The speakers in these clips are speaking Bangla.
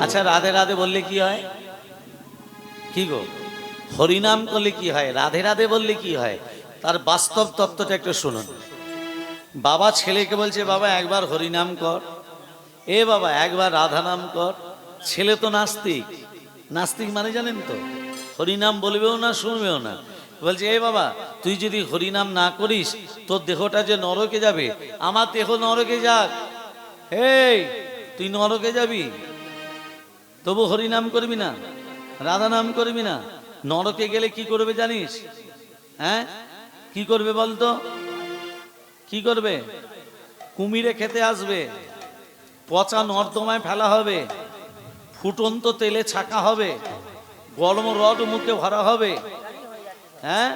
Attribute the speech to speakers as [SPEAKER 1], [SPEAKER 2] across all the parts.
[SPEAKER 1] আচ্ছা, রাধে রাধে বললে কি হয়? কি গো, হরিনাম করলে কি হয়? রাধে রাধে বললে কি হয়? তার বাস্তব তত্ত্বটা একটু শুনুন। বাবা ছেলেকে বলছে, বাবা একবার হরিনাম কর, এ বাবা একবার রাধা নাম কর। ছেলে তো নাস্তিক। নাস্তিক মানে জানেন তো, হরিনাম বলবেও না, শুনবেও না। বলছে, এ বাবা তুই যদি হরিনাম না করিস তোর দেহটা যে নরকে যাবে। আমার দেহ নরকে যাক, এই তুই নরকে যাবি, তবু হরিনাম করবি না, রাধা নাম করবি না। নরকে গেলে কি করবে জানিস? হ্যাঁ, কি করবে বলতো? কি করবে? কুমিরে খেতে আসবে, পচা নর্দমায় ফেলা হবে, ফুটন্ত তেলে ছাকা হবে, গরম রড মুখে ভরা হবে। হ্যাঁ,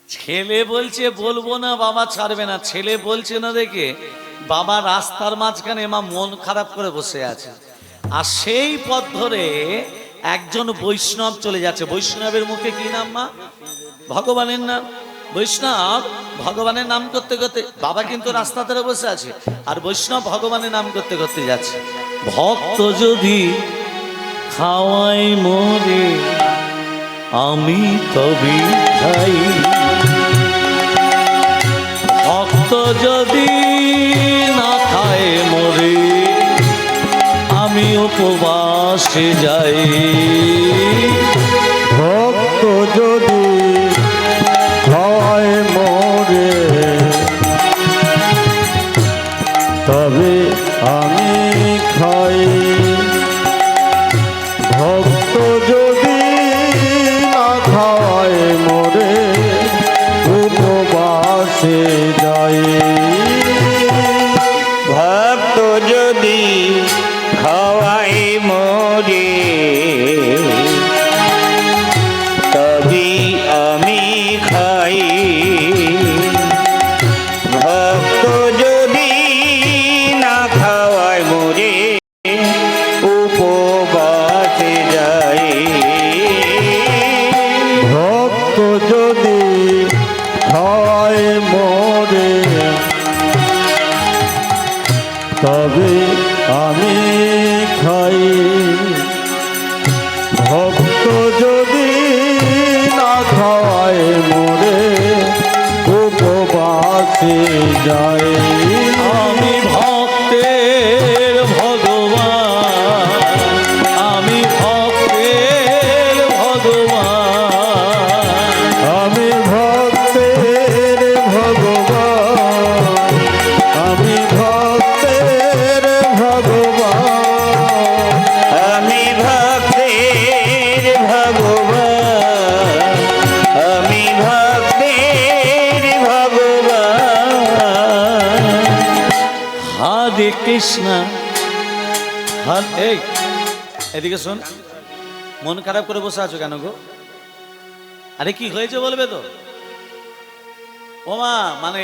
[SPEAKER 1] ছেলে বলছে বলবো না, বাবা ছাড়বে না। ছেলে বলছে না দেখে বাবা রাস্তার মাঝখানে মা মন খারাপ করে বসে আছে। আর সেই পথ ধরে একজন বৈষ্ণব চলে যাচ্ছে। বৈষ্ণবের মুখে কি নাম মা? ভগবানের নাম। বৈষ্ণব ভগবানের নাম করতে করতে, বাবা কিন্তু রাস্তা ধরে বসে আছে, আর বৈষ্ণব ভগবানের নাম করতে করতে যাচ্ছে। ভক্ত যদি খাওয়াই মোরে, আমি তবে খাই। ভক্ত যদি না খায় মোরে, আমি উপবাসে যাই।
[SPEAKER 2] ভক্ত যদি খাওয়ায় মোরে, তবে আমি খাই। ভক্ত যদি না খাওয়ায় মোরে, উপবাসে যাই।
[SPEAKER 3] ভক্ত যদি খাওয়াই মোরে, তবে আমি খাই। ভক্ত যদি না খাওয়াই মোরে, উপবাসে যাই।
[SPEAKER 2] ভক্ত যদি খাওয়ায় মোরে, তবে আমি খাই। ভক্ত যদি না খাওয়ায় মোরে, উপবাসে যায়।
[SPEAKER 1] আমি ভক্তের ভগবান, আমি ভক্তের ভগবান,
[SPEAKER 2] আমি ভক্তের ভগবান, আমি ভক্তের ভগবান,
[SPEAKER 3] আমি ভক্তের ভগবান, আমি ভক্তের ভগবান।
[SPEAKER 1] হরে কৃষ্ণ হরে। এদিকে শোন, মন খারাপ করে বসে আছো কেন গো? আরে কি হয়েছে বলবে তো। ওমা, মানে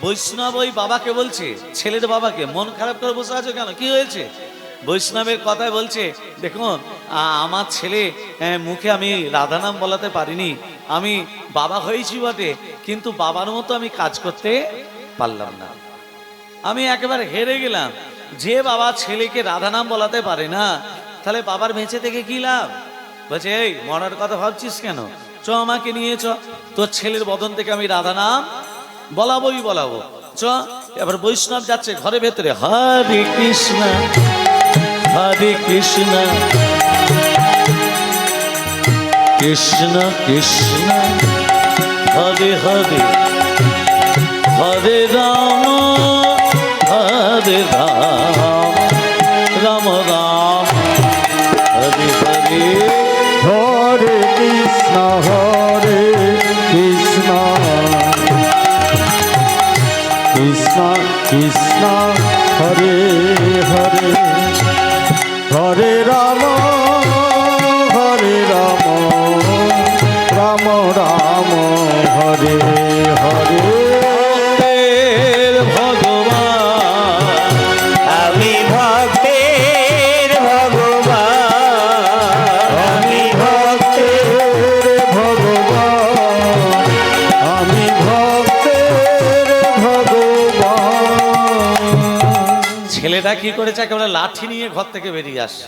[SPEAKER 1] বৈষ্ণব ওই বাবাকে বলছে, ছেলের বাবাকে, মন খারাপ করে বসে আছো কেন, কি হয়েছে? বৈষ্ণবের কথায় বলছে, দেখুন আমার ছেলে মুখে আমি রাধা নাম বলাতে পারিনি। আমি বাবা হয়েছি বটে, কিন্তু বাবার মতো আমি কাজ করতে পারলাম না। আমি একেবারে হেরে গেলাম। যে বাবা ছেলেকে রাধা নাম বলাতে পারে না, তাহলে বাবার বেঁচে থেকে কি লাভ? বলছে, এই মরার কথা ভাবছিস কেন? চ আমাকে নিয়ে চ, তোর ছেলের বদন থেকে আমি রাধা নাম বলাবোই বলাবো। চ। এবার বৈষ্ণব যাচ্ছে ঘরে ভেতরে, হরে কৃষ্ণ হরে কৃষ্ণ কৃষ্ণ কৃষ্ণ হরে হরে, হরে রাম হরে রাম, রাম রাম হরে হরে।
[SPEAKER 2] হরে কৃষ্ণ কৃষ্ণ কৃষ্ণ হরে হরে, হরে রাম রাম রাম হরে হরে।
[SPEAKER 1] ভগবান,
[SPEAKER 3] আমি ভক্তের ভগবান,
[SPEAKER 2] আমি ভক্তের ভগবান, আমি ভক্তের ভগবান,
[SPEAKER 1] ছেলেটা কি করেছে, একেবারে লাঠি নিয়ে ঘর থেকে বেরিয়ে আসে।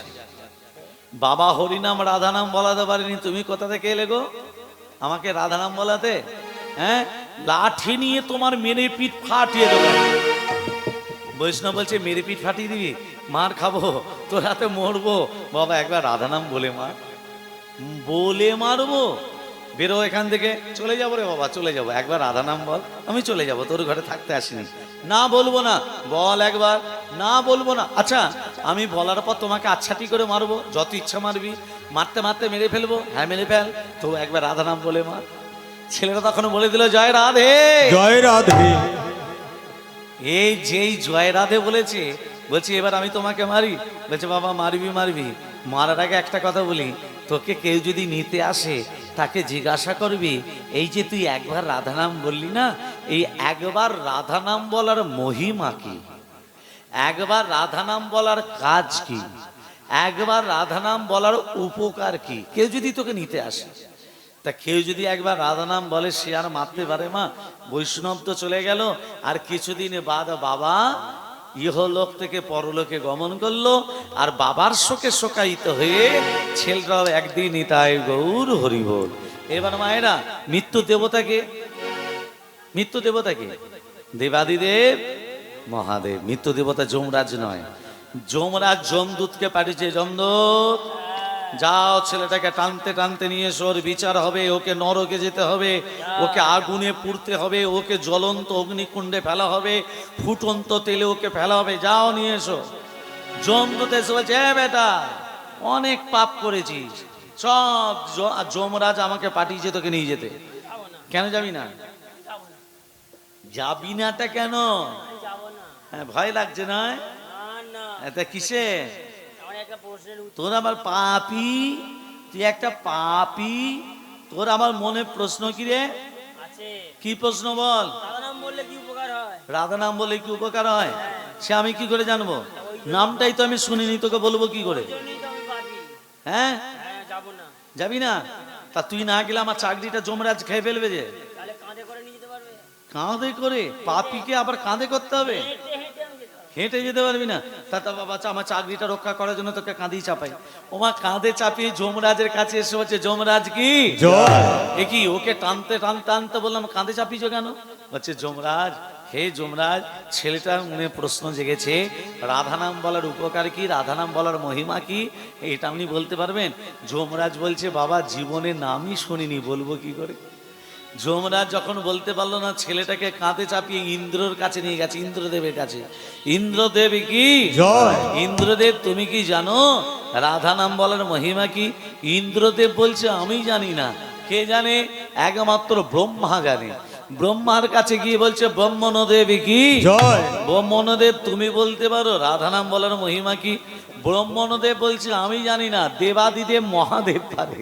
[SPEAKER 1] বাবা হরিনাম রাধা নাম বলাতে পারেনি, তুমি কোথা থেকে এলে গো আমাকে রাধা নাম বলাতে? হ্যাঁ, লাঠি নিয়ে তোমার মেরে পিঠ ফাটিয়ে দেবো। বৈষ্ণব বলছে মেরে পিঠ ফাটিয়ে দিবি, মার খাবো, তোর হাতে মরবো। বাবা একবার রাধা নাম বলে মার, বলে মারবো, বেরো এখান থেকে, চলে যাবো রে বাবা, চলে যাবো, একবার রাধা নাম বল, আমি চলে যাবো, তোর ঘরে থাকতে আসিনি। না বলবো না, বল একবার। না বলবো না। আচ্ছা আমি বলার পর তোমাকে আচ্ছাটি করে মারবো, যত ইচ্ছা মারবি, মারতে মারতে মেরে ফেলবো। হ্যাঁ মেরে ফেল, তো একবার রাধা নাম বলে মার। ছেলেটা তখন বলে দিল জয় রাধে।
[SPEAKER 2] জয় রাধে।
[SPEAKER 1] এই যেই জয় রাধে বলেছে, বলছি এবার আমি তোমাকে মারি। বলছে বাবা মারবি মারবি, মারার আগে একটা কথা বলি, তোকে কেউ যদি নিতে আসে তাকে জিজ্ঞাসা করবি এই যে তুই একবার রাধা নাম বললি না, এই একবার রাধা নাম বলার মহিমা কি, একবার রাধা নাম বলার কাজ কি, একবার রাধা নাম বলার উপকার কি। কেউ যদি তোকে নিতে আসে, তা কেউ যদি একবার রাধা নাম বলে সে আর মারতে পারে? মা বৈষ্ণব তো চলে গেল, আর কিছুদিন বাদ বাবা ইহলোক থেকে পরলোকে গমন করলো, আর বাবার শোকে শোকায়িত হয়ে ছেলেরাও একদিন তাই গৌর হরি বল। এবার মায়েরা, মৃত্যু দেবতাকে, মৃত্যু দেবতাকে দেবাদিদেব মহাদেব, মৃত্যু দেবতা যমরাজ নয়। যমরাজ যমদূতকে পাঠিয়েছে, যমদূত যাও ছেলেটাকে টানতে টানতে নিয়ে এসো, ওর বিচার হবে, ওকে নরকে যেতে হবে, ওকে আগুনে পুড়তে হবে, ওকে জ্বলন্ত অগ্নিকুণ্ডে ফেলা হবে, ফুটন্ত তেলে ওকে ফেলা হবে, যাও নিয়ে এসো। যমদূত এসে বলছে বেটা অনেক পাপ করেছিস, সব যমরাজ আমাকে পাঠিয়েছে তোকে নিয়ে যেতে। কেন যাবি না? যাবি নাটা কেন? হ্যাঁ ভয় লাগছে না? এটা কিসে? তোর আমার পাপি, তুই একটা পাপি, তোর আমার মনে প্রশ্ন কি রে? কি প্রশ্ন বল? রাধা নাম বললে কি উপকার হয়? সে আমি কি করে জানবো? নামটাই তো আমি শুনিনি, তোকে বলবো কি করে? হ্যাঁ যাবি না? তা তুই না গেলে আমার চাকরিটা যমরাজ খেয়ে ফেলবে যে। কাঁধে করে? পাপিকে আবার কাঁধে করতে হবে? হেঁটে যেতে পারবি না? তা বাবা আমার চাকরিটা রক্ষা করার জন্য তোকে কাঁধেই চাপাই। ওমা কাঁধে চাপিয়ে যমরাজের কাছে এসে হচ্ছে যমরাজ কি এ কি ওকে টানতে টানতে টানতে বললাম কাঁধে চাপিয়েছো কেন? হচ্ছে যমরাজ, হে যমরাজ, ছেলেটার মনে প্রশ্ন জেগেছে, রাধা নাম বলার উপকার কি, রাধা নাম বলার মহিমা কি, এটা আপনি বলতে পারবেন? যমরাজ বলছে বাবা জীবনে নামই শুনিনি, বলবো কি করে? যমরাজ যখন বলতে পারলো না, ছেলেটাকে কাঁধে চাপিয়ে ইন্দ্রর কাছে নিয়ে গেছে, ইন্দ্রদেবের কাছে। ইন্দ্রদেব কি জয়। ইন্দ্রদেব তুমি কি জানো রাধা নাম বলার মহিমা কি? ইন্দ্রদেব বলছে আমি জানি না। কে জানে? একমাত্র ব্রহ্মা জানে। ব্রহ্মার কাছে গিয়ে বলছে ব্রহ্মণদেব কি জয়। ব্রহ্মণদেব তুমি বলতে পারো রাধা নাম বলার মহিমা কি? ব্রহ্মণদেব বলছে আমি জানি না, দেবাদিদেব মহাদেব পারে।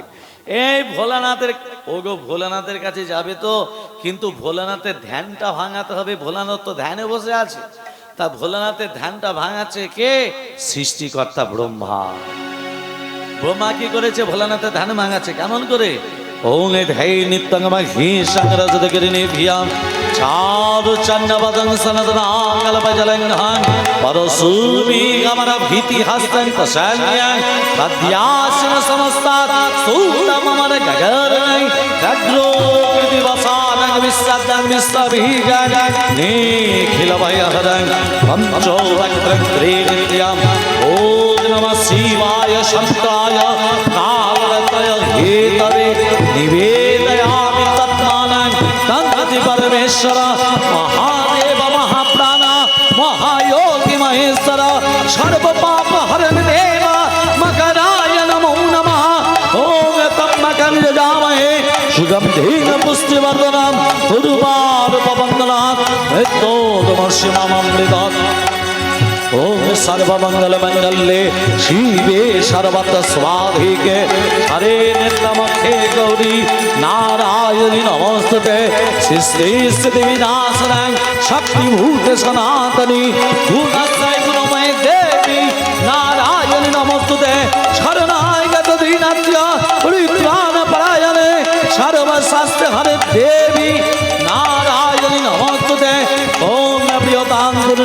[SPEAKER 1] এই ভোলানাথের, ওগো ভোলানাথের কাছে যাবে তো, কিন্তু ভোলানাথের ধ্যানটা ভাঙাতে হবে। ভোলানাথ তো ধ্যানে বসে আছে, তা ভোলানাথের ধ্যানটা ভাঙাচ্ছে কে? সৃষ্টিকর্তা ব্রহ্মা। ব্রহ্মা কি করেছে? ভোলানাথের ধ্যান ভাঙাচ্ছে। কেমন করে? ওং এ ধ্যাই নিত্যঙ্গমা ঘি সংরজ দেগরিনি ভিয়াম চারু চন্নবদং সনদনাঙ্গল বজলংহান পরশুমি গমরা ভীতি হস্তং পশান্যাং তদ্যাসন সমস্তাৎ সুতমমর গগরণৈ রগ্রো দিবসানং বিশ্বদং বিশ্ববিজং নিখিল ভয়হরং পঞ্চো ভক্ত্রং ত্রিনিত্যং ওম নমঃ শিবায় শঙ্করায় কালরতয় হেতবে নিবেদয়ামি তত্মানং তন্ত্রতি পরমেশ্বর মহাদেব মহাপ্রাণ মহায়োগী মহেশ্বর সর্ব পাপ হরণ দেব মকরায় নমো নমঃ ওম তম্বকং যজামহে সুগন্ধেন পুষ্টিবর্ধনম উর্বারুকবন্দনাৎ মৃত্যুর্মর্ষিমামৃতাৎ। ओम सर्वमंगल मंगल्ये शिवे सर्वत्र स्वाधिके हरे नित्यमखे गौरी नारायणी नमोस्तुते सृष्टि स्थिति विनाशनं शक्तिभूत सनातनी गुणत्रय गुणमय देवी नारायणी नमोस्तुते शरणागत दीनार्य परित्राण परायणे सर्वशास्त्र हरे देवी नारायणी नमोस्तुते ओम प्रियतां गुरु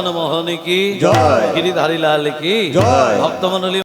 [SPEAKER 1] মদন মোহন কি
[SPEAKER 3] জয়।
[SPEAKER 1] গিরিধারী লাল কি
[SPEAKER 3] জয়।
[SPEAKER 1] ভক্তমণ্ডলী